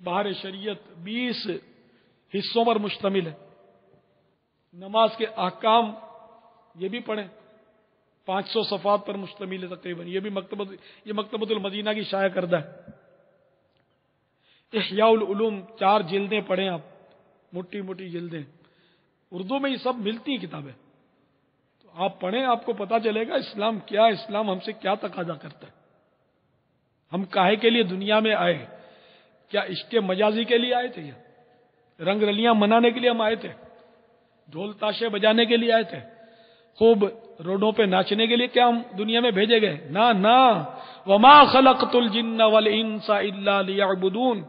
بہار شریعت 20 حصوں پر مشتمل ہے. نماز کے احکام یہ بھی پڑھیں، 500 صفحات پر مشتمل ہے تقریباً. یہ بھی مکتبۃ المدینہ کی شائع کردہ ہے. احیاء العلوم 4 جلدیں پڑھیں آپ، موٹی موٹی جلدیں. اردو میں یہ سب ملتی ہیں کتابیں، تو آپ پڑھیں، آپ کو پتا چلے گا اسلام کیا ہے، اسلام ہم سے کیا تقاضا کرتا ہے. ہم کاہے کے لیے دنیا میں آئے؟ کیا عشق مجازی کے لیے آئے تھے؟ یا رنگ رلیاں منانے کے لیے ہم آئے تھے؟ ڈھول تاشے بجانے کے لیے آئے تھے؟ خوب روڈوں پہ ناچنے کے لیے کیا ہم دنیا میں بھیجے گئے؟ نہ. وما خلقت الجن والانس الا لیعبدون.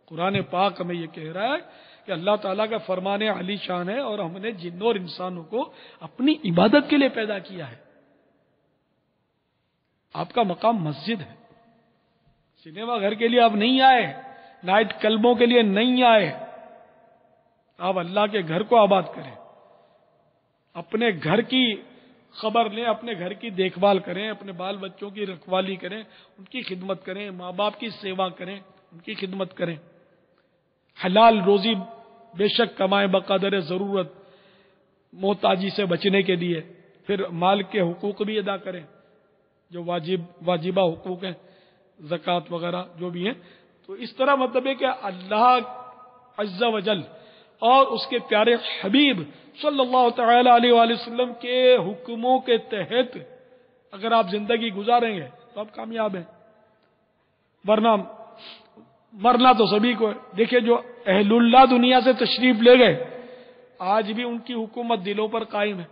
قرآن پاک ہمیں یہ کہہ رہا ہے کہ اللہ تعالیٰ کا فرمان علی شان ہے، اور ہم نے جنوں اور انسانوں کو اپنی عبادت کے لیے پیدا کیا ہے. آپ کا مقام مسجد ہے. سنیما گھر کے لیے آپ نہیں آئے، نائٹ کلبوں کے لیے نہیں آئے. آپ اللہ کے گھر کو آباد کریں، اپنے گھر کی خبر لیں، اپنے گھر کی دیکھ بھال کریں، اپنے بال بچوں کی رکھوالی کریں، ان کی خدمت کریں، ماں باپ کی سیوا کریں، ان کی خدمت کریں. حلال روزی بے شک کمائیں بقدر ضرورت، محتاجی سے بچنے کے لیے. پھر مال کے حقوق بھی ادا کریں، جو واجبہ حقوق ہیں، زکوٰۃ وغیرہ جو بھی ہیں. تو اس طرح مطلب ہے کہ اللہ عز و جل اور اس کے پیارے حبیب صلی اللہ تعالی علیہ وآلہ وسلم کے حکموں کے تحت اگر آپ زندگی گزاریں گے تو آپ کامیاب ہیں. ورنہ مرنا تو سبھی کو ہے. دیکھیں جو اہل اللہ دنیا سے تشریف لے گئے، آج بھی ان کی حکومت دلوں پر قائم ہے.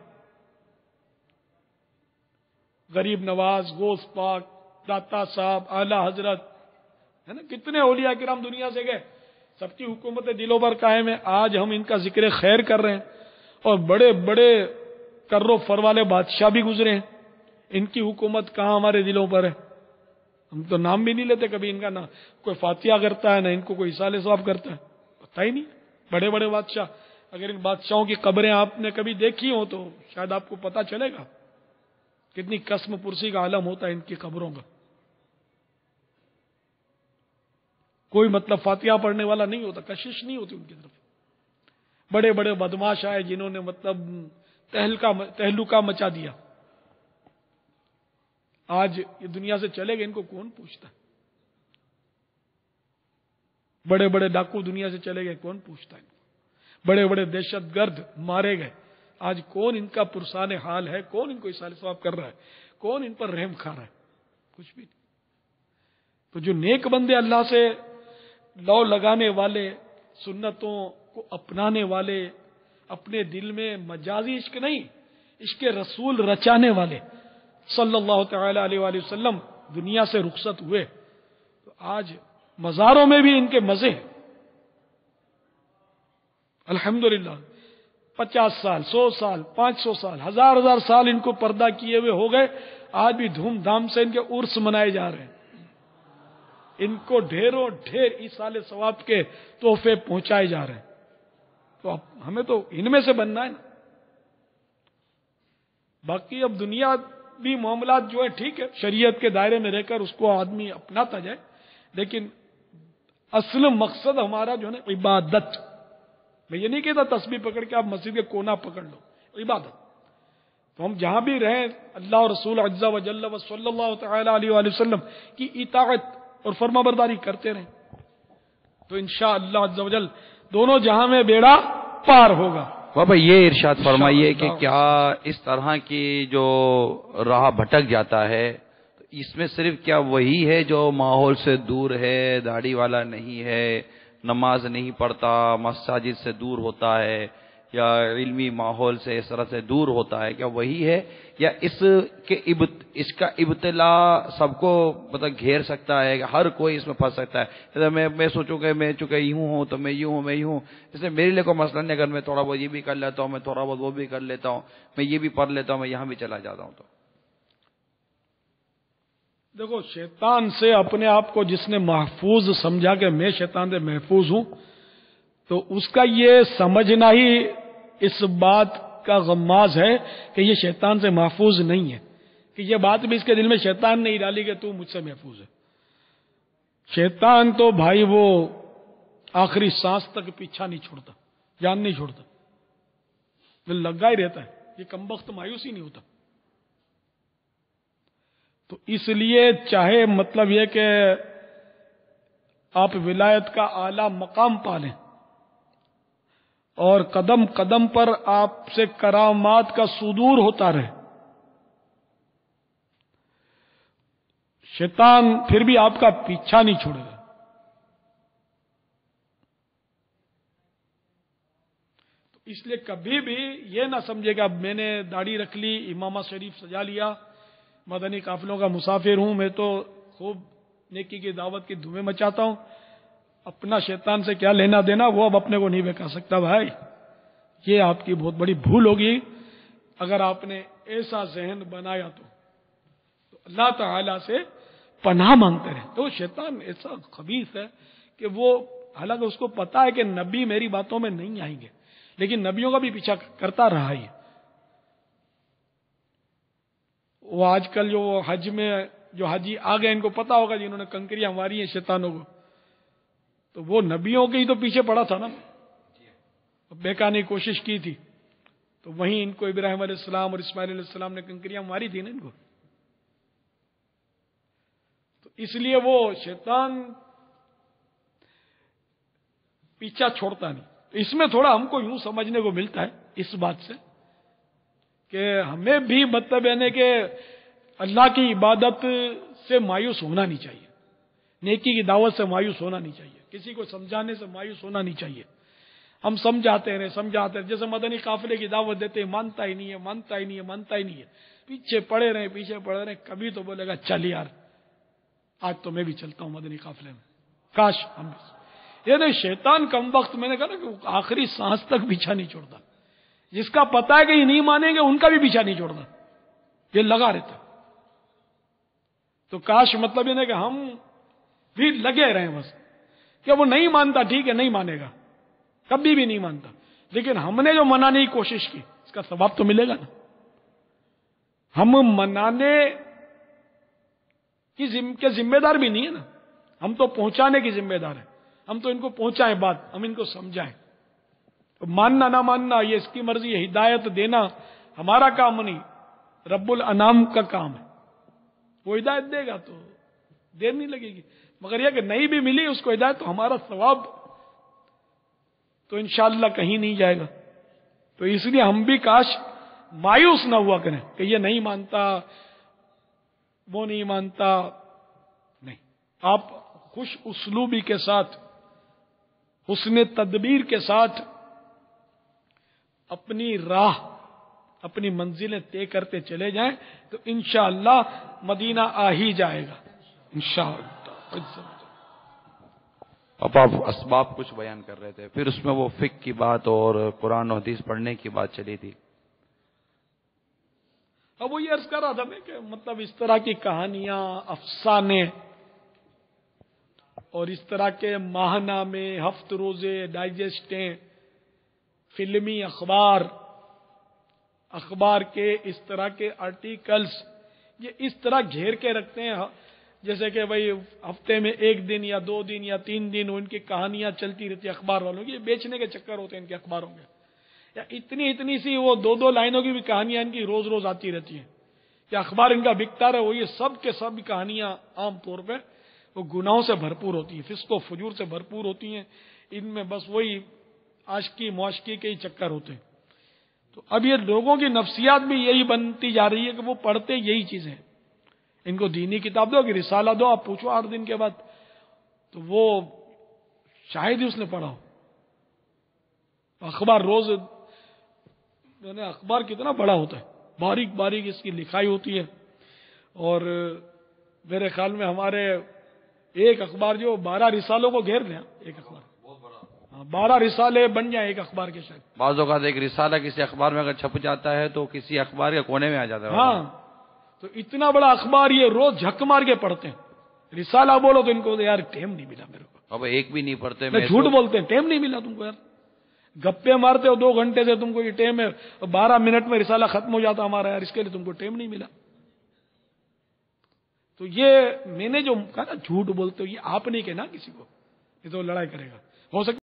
غریب نواز، غوث پاک، داتا صاحب، اعلی حضرت ہے نا، کتنے اولیاء کرام دنیا سے گئے، سب کی حکومتیں دلوں پر قائم ہے. آج ہم ان کا ذکر خیر کر رہے ہیں، اور بڑے بڑے کرو فر والے بادشاہ بھی گزرے ہیں، ان کی حکومت کہاں ہمارے دلوں پر ہے؟ ہم تو نام بھی نہیں لیتے کبھی ان کا. نہ کوئی فاتحہ کرتا ہے، نہ ان کو کوئی اصالہ ثواب کرتا ہے، پتہ ہی نہیں. بڑے بڑے بادشاہ، اگر ان بادشاہوں کی قبریں آپ نے کبھی دیکھی ہوں تو شاید آپ کو پتہ چلے گا کتنی قسم پرسی کا عالم ہوتا ہے ان کی قبروں کا. کوئی مطلب فاتحہ پڑھنے والا نہیں ہوتا، کشش نہیں ہوتی ان کی طرف. بڑے بڑے بدماش آئے جنہوں نے مطلب تہلکہ مچا دیا. آج یہ دنیا سے چلے گئے، ان کو کون پوچھتا ہے؟ بڑے بڑے ڈاکو دنیا سے چلے گئے، کون پوچھتا ہے؟ بڑے بڑے دہشت گرد مارے گئے، آج کون ان کا پرسان حال ہے؟ کون ان کو اصالہ ثواب کر رہا ہے؟ کون ان پر رحم کھا رہا ہے؟ کچھ بھی نہیں. تو جو نیک بندے اللہ سے لو لگانے والے، سنتوں کو اپنانے والے، اپنے دل میں مجازی عشق نہیں، عشق رسول رچانے والے صلی اللہ تعالی علیہ وآلہ وسلم دنیا سے رخصت ہوئے، تو آج مزاروں میں بھی ان کے مزے ہیں. الحمدللہ 50 سال، 100 سال، 500 سال، ہزار سال ان کو پردہ کیے ہوئے ہو گئے، آج بھی دھوم دھام سے ان کے عرس منائے جا رہے ہیں. ان کو ڈھیروں ڈھیر ایصال ثواب کے تحفے پہنچائے جا رہے ہیں. تو اب ہمیں تو ان میں سے بننا ہے نا. باقی اب دنیا بھی معاملات جو ہے ٹھیک ہے، شریعت کے دائرے میں رہ کر اس کو آدمی اپناتا جائے، لیکن اصل مقصد ہمارا جو ہے نا عبادت. میں یہ نہیں کہتا تسبیح پکڑ کے آپ مسجد کے کونا پکڑ لو، عبادت. تو ہم جہاں بھی رہیں اللہ اور رسول عز و جل و صلی اللہ تعالی علیہ وآلہ وسلم کی اطاعت اور فرما برداری کرتے رہیں، تو انشاءاللہ عز و جل دونوں جہاں میں بیڑا پار ہوگا. بابا یہ ارشاد فرمائیے کہ کیا اس طرح کی جو راہ بھٹک جاتا ہے، اس میں صرف کیا وہی ہے جو ماحول سے دور ہے، داڑھی والا نہیں ہے، نماز نہیں پڑھتا، مساجد سے دور ہوتا ہے، یا علمی ماحول سے اس طرح سے دور ہوتا ہے، کیا وہی ہے، یا اس کا ابتلا سب کو مطلب گھیر سکتا ہے کہ ہر کوئی اس میں پھنس سکتا ہے؟ میں سوچوں کہ میں چونکہ یوں ہوں تو میں یوں ہوں، میں یوں ہوں، اس لیے میرے لیے کوئی مسئلہ نہیں. اگر میں تھوڑا بہت یہ بھی کر لیتا ہوں، میں تھوڑا بہت وہ بھی کر لیتا ہوں، میں یہ بھی پڑھ لیتا ہوں، میں یہاں بھی چلا جاتا ہوں. تو دیکھو، شیطان سے اپنے آپ کو جس نے محفوظ سمجھا کہ میں شیطان سے محفوظ ہوں، تو اس کا یہ سمجھنا ہی اس بات کا غماز ہے کہ یہ شیطان سے محفوظ نہیں ہے، کہ یہ بات بھی اس کے دل میں شیطان نہیں ڈالی کہ تو مجھ سے محفوظ ہے. شیطان تو بھائی وہ آخری سانس تک پیچھا نہیں چھوڑتا، جان نہیں چھوڑتا، دل لگا ہی رہتا ہے، یہ کمبخت مایوس ہی نہیں ہوتا۔ تو اس لیے چاہے مطلب یہ کہ آپ ولایت کا اعلی مقام پالیں اور قدم قدم پر آپ سے کرامات کا صدور ہوتا رہے، شیطان پھر بھی آپ کا پیچھا نہیں چھوڑے گا۔ تو اس لیے کبھی بھی یہ نہ سمجھے کہ اب میں نے داڑھی رکھ لی، امامہ شریف سجا لیا، مدنی قافلوں کا مسافر ہوں، میں تو خوب نیکی کی دعوت کی دھومیں مچاتا ہوں، اپنا شیطان سے کیا لینا دینا، وہ اب اپنے کو نہیں بہکا سکتا۔ بھائی یہ آپ کی بہت بڑی بھول ہوگی اگر آپ نے ایسا ذہن بنایا تو اللہ تعالی سے پناہ مانگتے رہے۔ تو شیطان ایسا خبیث ہے کہ وہ حالانکہ اس کو پتا ہے کہ نبی میری باتوں میں نہیں آئیں گے، لیکن نبیوں کا بھی پیچھا کرتا رہا ہے۔ وہ آج کل جو حج میں جو حاجی آ گئے، ان کو پتا ہوگا جنہوں نے کنکریاں ماری ہیں شیطانوں کو، تو وہ نبیوں کے ہی تو پیچھے پڑا تھا نا، بہکانے کی کوشش کی تھی، تو وہیں ان کو ابراہیم علیہ السلام اور اسماعیل علیہ السلام نے کنکریاں ماری تھی نا ان کو۔ تو اس لیے وہ شیطان پیچھا چھوڑتا نہیں۔ اس میں تھوڑا ہم کو یوں سمجھنے کو ملتا ہے اس بات سے کہ ہمیں بھی مطلب ہے کہ اللہ کی عبادت سے مایوس ہونا نہیں چاہیے، نیکی کی دعوت سے مایوس ہونا نہیں چاہیے، کسی کو سمجھانے سے مایوس ہونا نہیں چاہیے۔ ہم سمجھاتے رہے جیسے مدنی قافلے کی دعوت دیتے ہیں، مانتا ہی نہیں ہے، مانتا ہی نہیں ہے، مانتا ہی نہیں ہے، پیچھے پڑے رہے، کبھی تو بولے گا چل یار آج تو میں بھی چلتا ہوں مدنی قافلے میں، کاش ہم بھی۔ یہ نہیں، شیطان کم وقت میں نے کہا نا کہ آخری سانس تک پیچھا نہیں چھوڑتا، جس کا پتا ہے کہ یہ نہیں مانیں گے ان کا بھی پیچھا نہیں چھوڑتا، یہ لگا رہتا۔ تو کاش مطلب یہ نہیں کہ ہم بھی لگے رہیں بس، کہ وہ نہیں مانتا ٹھیک ہے، نہیں مانے گا، کبھی بھی نہیں مانتا، لیکن ہم نے جو منانے کی کوشش کی اس کا ثواب تو ملے گا نا۔ ہم منانے کے ذمہ دار بھی نہیں ہے نا، ہم تو پہنچانے کی ذمہ دار ہیں، ہم تو ان کو پہنچائیں بات، ہم ان کو سمجھائیں۔ ماننا نہ ماننا یہ اس کی مرضی ہے، ہدایت دینا ہمارا کام نہیں، رب الانام کا کام ہے، وہ ہدایت دے گا تو دیر نہیں لگے گی، مگر یہ کہ نہیں بھی ملی اس کو ہدایت تو ہمارا ثواب تو انشاءاللہ کہیں نہیں جائے گا۔ تو اس لیے ہم بھی کاش مایوس نہ ہوا کریں کہ یہ نہیں مانتا، وہ نہیں مانتا، نہیں، آپ خوش اسلوبی کے ساتھ، حسن تدبیر کے ساتھ اپنی راہ، اپنی منزلیں طے کرتے چلے جائیں تو انشاءاللہ مدینہ آ ہی جائے گا انشاءاللہ۔ اب آپ اسباب کچھ بیان کر رہے تھے، پھر اس میں وہ فقہ کی بات اور قرآن و حدیث پڑھنے کی بات چلی تھی۔ اب وہ یہ عرض کر رہا تھا میں کہ مطلب اس طرح کی کہانیاں، افسانے اور اس طرح کے ماہنامے، ہفت روزے، ڈائجسٹیں، فلمی اخبار کے اس طرح کے آرٹیکلز، یہ اس طرح گھیر کے رکھتے ہیں جیسے کہ بھئی ہفتے میں 1 دن یا 2 دن یا 3 دن ان کی کہانیاں چلتی رہتی ہیں اخبار والوں کی، یہ بیچنے کے چکر ہوتے ہیں ان کے اخباروں کے، یا اتنی سی وہ 2 لائنوں کی بھی کہانیاں ان کی روز آتی رہتی ہیں، یا اخبار ان کا بکتا رہے، وہ یہ سب کے سب کہانیاں عام طور پہ وہ گناہوں سے بھرپور ہوتی ہیں، فسق و فجور سے بھرپور ہوتی ہیں، ان میں بس وہی عاشقی معاشقی کے ہی چکر ہوتے ہیں۔ تو اب یہ لوگوں کی نفسیات بھی یہی بنتی جا رہی ہے کہ وہ پڑھتے یہی چیزیں، ان کو دینی کتاب دو کہ رسالہ دو، آپ پوچھو 8 دن کے بعد تو وہ شاید ہی اس نے پڑھا ہو۔ اخبار روز اخبار کتنا بڑا ہوتا ہے، باریک باریک اس کی لکھائی ہوتی ہے، اور میرے خیال میں ہمارے ایک اخبار جو 12 رسالوں کو گھیر دیں، ایک اخبار 12 رسالے بن جائیں ایک اخبار کے شاید۔ بعض اوقات ایک رسالہ کسی اخبار میں اگر چھپ جاتا ہے تو کسی اخبار کے کونے میں آ جاتا ہے۔ ہاں، تو اتنا بڑا اخبار یہ روز جھک مار کے پڑھتے ہیں، رسالہ بولو تو ان کو یار ٹائم نہیں ملا میرے کو، اب ایک بھی نہیں پڑھتے، میں جھوٹ بولتے ہیں ٹائم نہیں ملا تم کو، یار گپے مارتے ہو 2 گھنٹے سے، تم کو یہ ٹائم ہے 12 منٹ میں رسالہ ختم ہو جاتا ہمارا، یار اس کے لیے تم کو ٹائم نہیں ملا۔ تو یہ میں نے جو کہا نا جھوٹ بولتے ہو، یہ آپ نہیں کہنا کسی کو، یہ تو لڑائی کرے گا، ہو سکتا